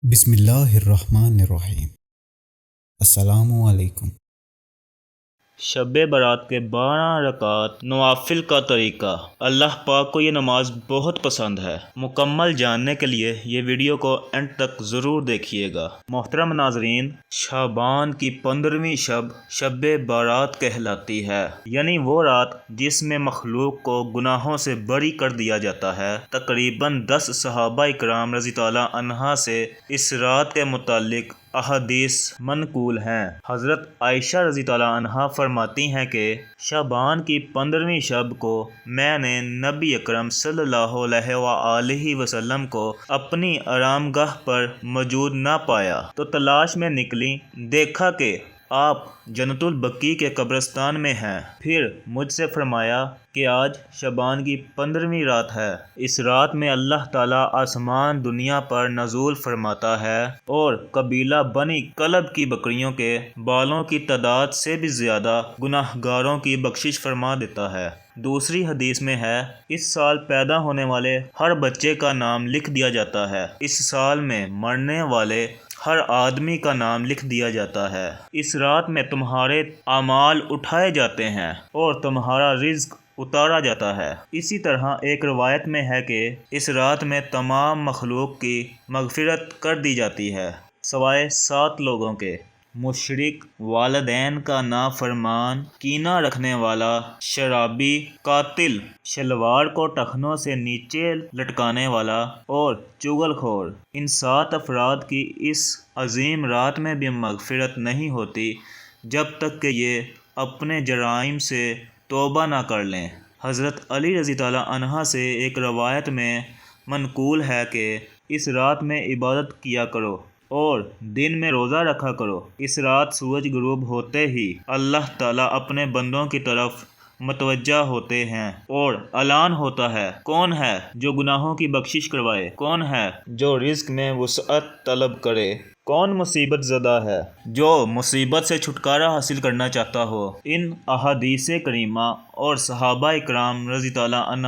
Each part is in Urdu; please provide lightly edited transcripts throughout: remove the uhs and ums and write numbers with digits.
بسم اللہ الرحمن الرحیم۔ السلام علیکم۔ شب برات کے 12 رکعت نوافل کا طریقہ۔ اللہ پاک کو یہ نماز بہت پسند ہے۔ مکمل جاننے کے لیے یہ ویڈیو کو اینڈ تک ضرور دیکھیے گا۔ محترم ناظرین، شعبان کی 15ویں شب برات کہلاتی ہے، یعنی وہ رات جس میں مخلوق کو گناہوں سے بری کر دیا جاتا ہے۔ تقریباً 10 صحابہ اکرام رضی اللہ عنہ سے اس رات کے متعلق احادیث منقول ہیں۔ حضرت عائشہ رضی اللہ عنہا فرماتی ہیں کہ شعبان کی 15ویں شب کو میں نے نبی اکرم صلی اللہ علیہ وآلہ وسلم کو اپنی آرام گاہ پر موجود نہ پایا تو تلاش میں نکلی، دیکھا کہ آپ جنت البقیع کے قبرستان میں ہیں۔ پھر مجھ سے فرمایا کہ آج شعبان کی 15ویں رات ہے۔ اس رات میں اللہ تعالیٰ آسمان دنیا پر نزول فرماتا ہے اور قبیلہ بنی کلب کی بکریوں کے بالوں کی تعداد سے بھی زیادہ گناہ گاروں کی بخشش فرما دیتا ہے۔ دوسری حدیث میں ہے، اس سال پیدا ہونے والے ہر بچے کا نام لکھ دیا جاتا ہے، اس سال میں مرنے والے ہر آدمی کا نام لکھ دیا جاتا ہے۔ اس رات میں تمہارے اعمال اٹھائے جاتے ہیں اور تمہارا رزق اتارا جاتا ہے۔ اسی طرح ایک روایت میں ہے کہ اس رات میں تمام مخلوق کی مغفرت کر دی جاتی ہے سوائے 7 لوگوں کے: مشرک، والدین کا نافرمان، کینہ رکھنے والا، شرابی، قاتل، شلوار کو ٹخنوں سے نیچے لٹکانے والا اور چغل خور۔ ان 7 افراد کی اس عظیم رات میں بھی مغفرت نہیں ہوتی جب تک کہ یہ اپنے جرائم سے توبہ نہ کر لیں۔ حضرت علی رضی اللہ عنہ سے ایک روایت میں منقول ہے کہ اس رات میں عبادت کیا کرو اور دن میں روزہ رکھا کرو۔ اس رات سورج غروب ہوتے ہی اللہ تعالیٰ اپنے بندوں کی طرف متوجہ ہوتے ہیں اور اعلان ہوتا ہے، کون ہے جو گناہوں کی بخشش کروائے، کون ہے جو رزق میں وسعت طلب کرے، کون مصیبت زدہ ہے جو مصیبت سے چھٹکارا حاصل کرنا چاہتا ہو۔ ان احادیث کریمہ اور صحابہ اکرام رضی اللہ عنہ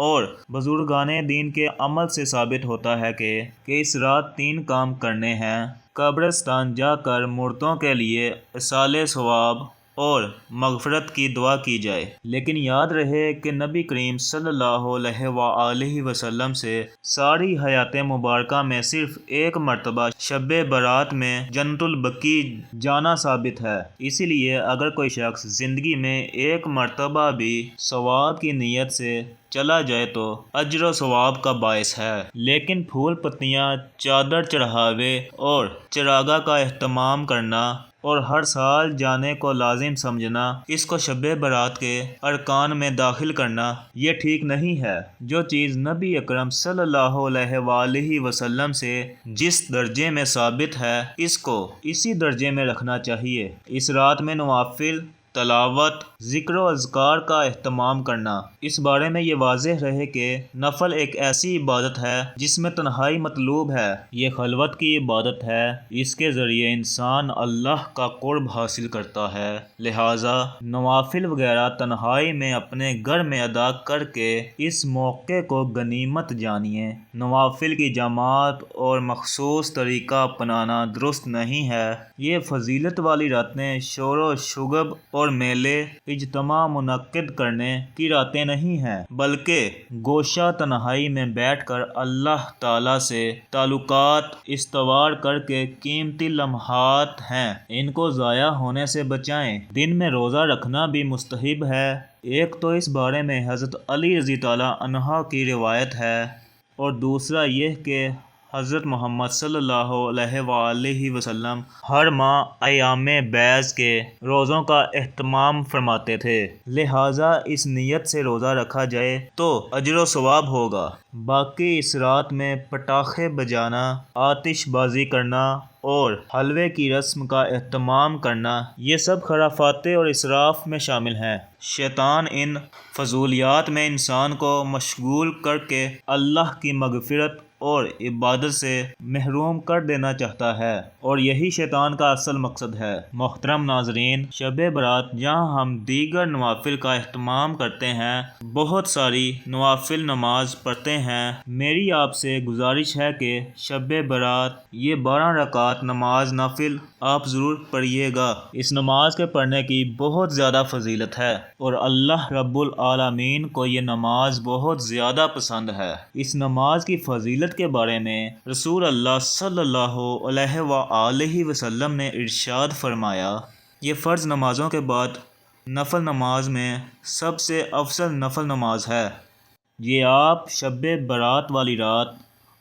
اور بزرگان دین کے عمل سے ثابت ہوتا ہے کہ اس رات 3 کام کرنے ہیں: قبرستان جا کر مردوں کے لیے ایصال ثواب اور مغفرت کی دعا کی جائے۔ لیکن یاد رہے کہ نبی کریم صلی اللہ علیہ وآلہ وسلم سے ساری حیات مبارکہ میں صرف ایک مرتبہ شب برات میں جنت البقیع جانا ثابت ہے۔ اسی لیے اگر کوئی شخص زندگی میں ایک مرتبہ بھی ثواب کی نیت سے چلا جائے تو اجر و ثواب کا باعث ہے۔ لیکن پھول پتیاں، چادر چڑھاوے اور چراغاں کا اہتمام کرنا اور ہر سال جانے کو لازم سمجھنا، اس کو شب برات کے ارکان میں داخل کرنا، یہ ٹھیک نہیں ہے۔ جو چیز نبی اکرم صلی اللہ علیہ وآلہ وسلم سے جس درجے میں ثابت ہے، اس کو اسی درجے میں رکھنا چاہیے۔ اس رات میں نوافل، تلاوت، ذکر و اذکار کا اہتمام کرنا۔ اس بارے میں یہ واضح رہے کہ نفل ایک ایسی عبادت ہے جس میں تنہائی مطلوب ہے، یہ خلوت کی عبادت ہے، اس کے ذریعے انسان اللہ کا قرب حاصل کرتا ہے۔ لہٰذا نوافل وغیرہ تنہائی میں اپنے گھر میں ادا کر کے اس موقع کو غنیمت جانیے۔ نوافل کی جماعت اور مخصوص طریقہ اپنانا درست نہیں ہے۔ یہ فضیلت والی راتیں شور و شگب اور میلے اجتماع منعقد کرنے کی راتیں نہیں ہیں، بلکہ گوشہ تنہائی میں بیٹھ کر اللہ تعالیٰ سے تعلقات استوار کر کے قیمتی لمحات ہیں، ان کو ضائع ہونے سے بچائیں۔ دن میں روزہ رکھنا بھی مستحب ہے۔ ایک تو اس بارے میں حضرت علی رضی اللہ عنہ کی روایت ہے اور دوسرا یہ کہ حضرت محمد صلی اللہ علیہ وآلہ وسلم ہر ماہ ایام بیض کے روزوں کا اہتمام فرماتے تھے، لہٰذا اس نیت سے روزہ رکھا جائے تو اجر و ثواب ہوگا۔ باقی اس رات میں پٹاخے بجانا، آتش بازی کرنا اور حلوے کی رسم کا اہتمام کرنا، یہ سب خرافات اور اسراف میں شامل ہیں۔ شیطان ان فضولیات میں انسان کو مشغول کر کے اللہ کی مغفرت اور عبادت سے محروم کر دینا چاہتا ہے، اور یہی شیطان کا اصل مقصد ہے۔ محترم ناظرین، شب برات جہاں ہم دیگر نوافل کا اہتمام کرتے ہیں، بہت ساری نوافل نماز پڑھتے ہیں، میری آپ سے گزارش ہے کہ شب برات یہ 12 رکعت نماز نفل آپ ضرور پڑھیے گا۔ اس نماز کے پڑھنے کی بہت زیادہ فضیلت ہے اور اللہ رب العالمین کو یہ نماز بہت زیادہ پسند ہے۔ اس نماز کی فضیلت کے بارے میں رسول اللہ صلی اللہ علیہ وآلہ وسلم نے ارشاد فرمایا، یہ فرض نمازوں کے بعد نفل نماز میں سب سے افضل نفل نماز ہے۔ یہ آپ شب برات والی رات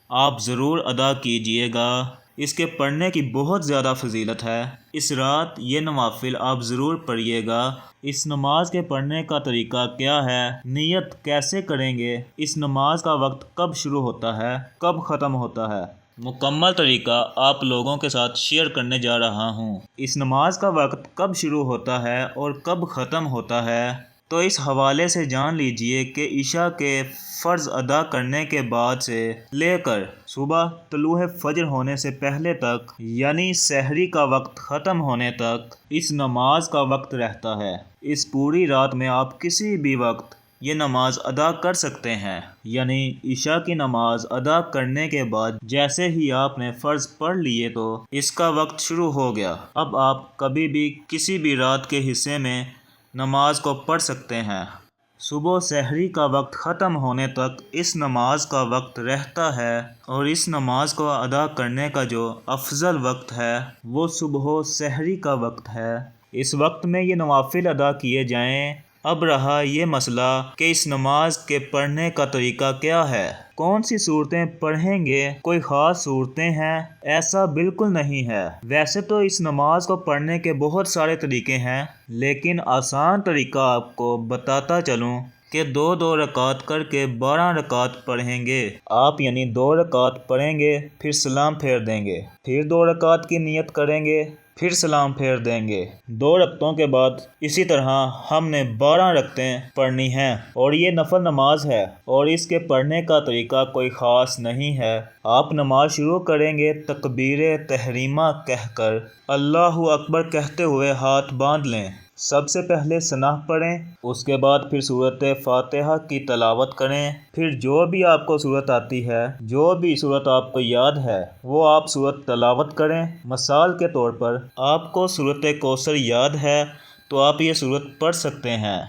آپ ضرور ادا کیجئے گا۔ اس کے پڑھنے کی بہت زیادہ فضیلت ہے۔ اس رات یہ نوافل آپ ضرور پڑھیے گا۔ اس نماز کے پڑھنے کا طریقہ کیا ہے، نیت کیسے کریں گے، اس نماز کا وقت کب شروع ہوتا ہے، کب ختم ہوتا ہے، مکمل طریقہ آپ لوگوں کے ساتھ شیئر کرنے جا رہا ہوں۔ اس نماز کا وقت کب شروع ہوتا ہے اور کب ختم ہوتا ہے، تو اس حوالے سے جان لیجئے کہ عشاء کے فرض ادا کرنے کے بعد سے لے کر صبح طلوع فجر ہونے سے پہلے تک، یعنی سحری کا وقت ختم ہونے تک اس نماز کا وقت رہتا ہے۔ اس پوری رات میں آپ کسی بھی وقت یہ نماز ادا کر سکتے ہیں، یعنی عشاء کی نماز ادا کرنے کے بعد جیسے ہی آپ نے فرض پڑھ لیے تو اس کا وقت شروع ہو گیا۔ اب آپ کبھی بھی کسی بھی رات کے حصے میں نماز کو پڑھ سکتے ہیں۔ صبح سحری کا وقت ختم ہونے تک اس نماز کا وقت رہتا ہے، اور اس نماز کو ادا کرنے کا جو افضل وقت ہے وہ صبح سحری کا وقت ہے۔ اس وقت میں یہ نوافل ادا کیے جائیں۔ اب رہا یہ مسئلہ کہ اس نماز کے پڑھنے کا طریقہ کیا ہے، کون سی صورتیں پڑھیں گے، کوئی خاص صورتیں ہیں؟ ایسا بالکل نہیں ہے۔ ویسے تو اس نماز کو پڑھنے کے بہت سارے طریقے ہیں، لیکن آسان طریقہ آپ کو بتاتا چلوں کہ 2 رکعت کر کے 12 رکعت پڑھیں گے آپ، یعنی 2 رکعت پڑھیں گے، پھر سلام پھیر دیں گے، پھر 2 رکعت کی نیت کریں گے، پھر سلام پھیر دیں گے۔ 2 رکعتوں کے بعد اسی طرح ہم نے 12 رکعتیں پڑھنی ہیں، اور یہ نفل نماز ہے، اور اس کے پڑھنے کا طریقہ کوئی خاص نہیں ہے۔ آپ نماز شروع کریں گے تکبیر تحریمہ کہہ کر، اللہ اکبر کہتے ہوئے ہاتھ باندھ لیں۔ سب سے پہلے ثنا پڑھیں، اس کے بعد پھر سورۃ فاتحہ کی تلاوت کریں، پھر جو بھی آپ کو سورت آتی ہے، جو بھی سورت آپ کو یاد ہے وہ آپ سورت تلاوت کریں۔ مثال کے طور پر آپ کو سورۃ کوثر یاد ہے تو آپ یہ سورت پڑھ سکتے ہیں،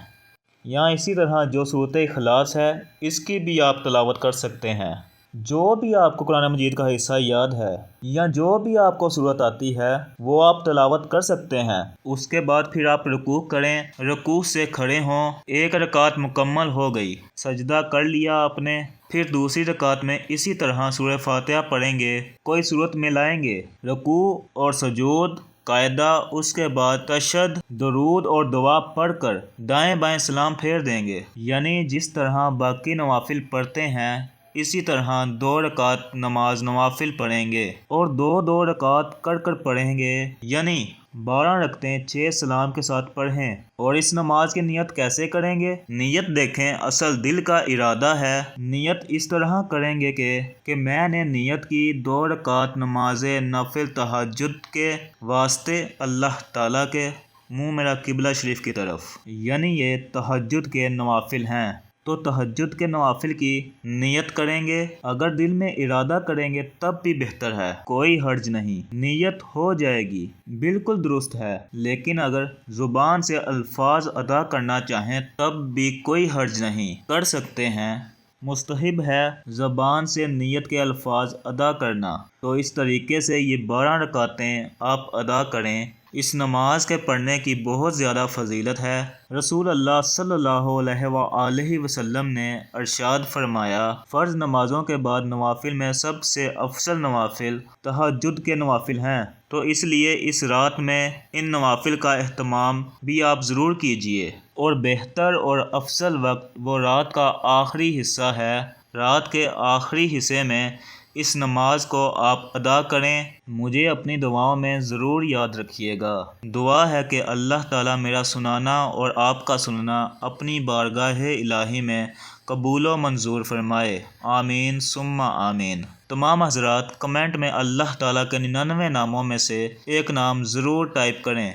یا اسی طرح جو سورۃ اخلاص ہے اس کی بھی آپ تلاوت کر سکتے ہیں۔ جو بھی آپ کو قرآن مجید کا حصہ یاد ہے یا جو بھی آپ کو سورت آتی ہے وہ آپ تلاوت کر سکتے ہیں۔ اس کے بعد پھر آپ رکوع کریں، رکوع سے کھڑے ہوں، 1 رکعت مکمل ہو گئی، سجدہ کر لیا آپ نے، پھر دوسری رکعت میں اسی طرح سورہ فاتحہ پڑھیں گے، کوئی سورت ملائیں گے، رکوع اور سجود قاعدہ، اس کے بعد تشہد، درود اور دعا پڑھ کر دائیں بائیں سلام پھیر دیں گے، یعنی جس طرح باقی نوافل پڑھتے ہیں اسی طرح 2 رکعت نماز نوافل پڑھیں گے، اور 2 رکعت کر پڑھیں گے، یعنی 12 رکعتیں 6 سلام کے ساتھ پڑھیں۔ اور اس نماز کی نیت کیسے کریں گے؟ نیت دیکھیں، اصل دل کا ارادہ ہے۔ نیت اس طرح کریں گے کہ میں نے نیت کی 2 رکعت نماز نفل تہجد کے واسطے اللہ تعالیٰ کے، منہ میرا قبلہ شریف کی طرف، یعنی یہ تہجد کے نوافل ہیں، تو تہجد کے نوافل کی نیت کریں گے۔ اگر دل میں ارادہ کریں گے تب بھی بہتر ہے، کوئی حرج نہیں، نیت ہو جائے گی، بالکل درست ہے۔ لیکن اگر زبان سے الفاظ ادا کرنا چاہیں تب بھی کوئی حرج نہیں، کر سکتے ہیں، مستحب ہے زبان سے نیت کے الفاظ ادا کرنا۔ تو اس طریقے سے یہ 12 رکعتیں آپ ادا کریں۔ اس نماز کے پڑھنے کی بہت زیادہ فضیلت ہے۔ رسول اللہ صلی اللہ علیہ وآلہ وسلم نے ارشاد فرمایا، فرض نمازوں کے بعد نوافل میں سب سے افضل نوافل تہجد کے نوافل ہیں، تو اس لیے اس رات میں ان نوافل کا اہتمام بھی آپ ضرور کیجئے، اور بہتر اور افضل وقت وہ رات کا آخری حصہ ہے۔ رات کے آخری حصے میں اس نماز کو آپ ادا کریں۔ مجھے اپنی دعاؤں میں ضرور یاد رکھیے گا۔ دعا ہے کہ اللہ تعالیٰ میرا سنانا اور آپ کا سننا اپنی بارگاہ الہی میں قبول و منظور فرمائے، آمین ثم آمین۔ تمام حضرات کمنٹ میں اللہ تعالیٰ کے 99 ناموں میں سے ایک نام ضرور ٹائپ کریں۔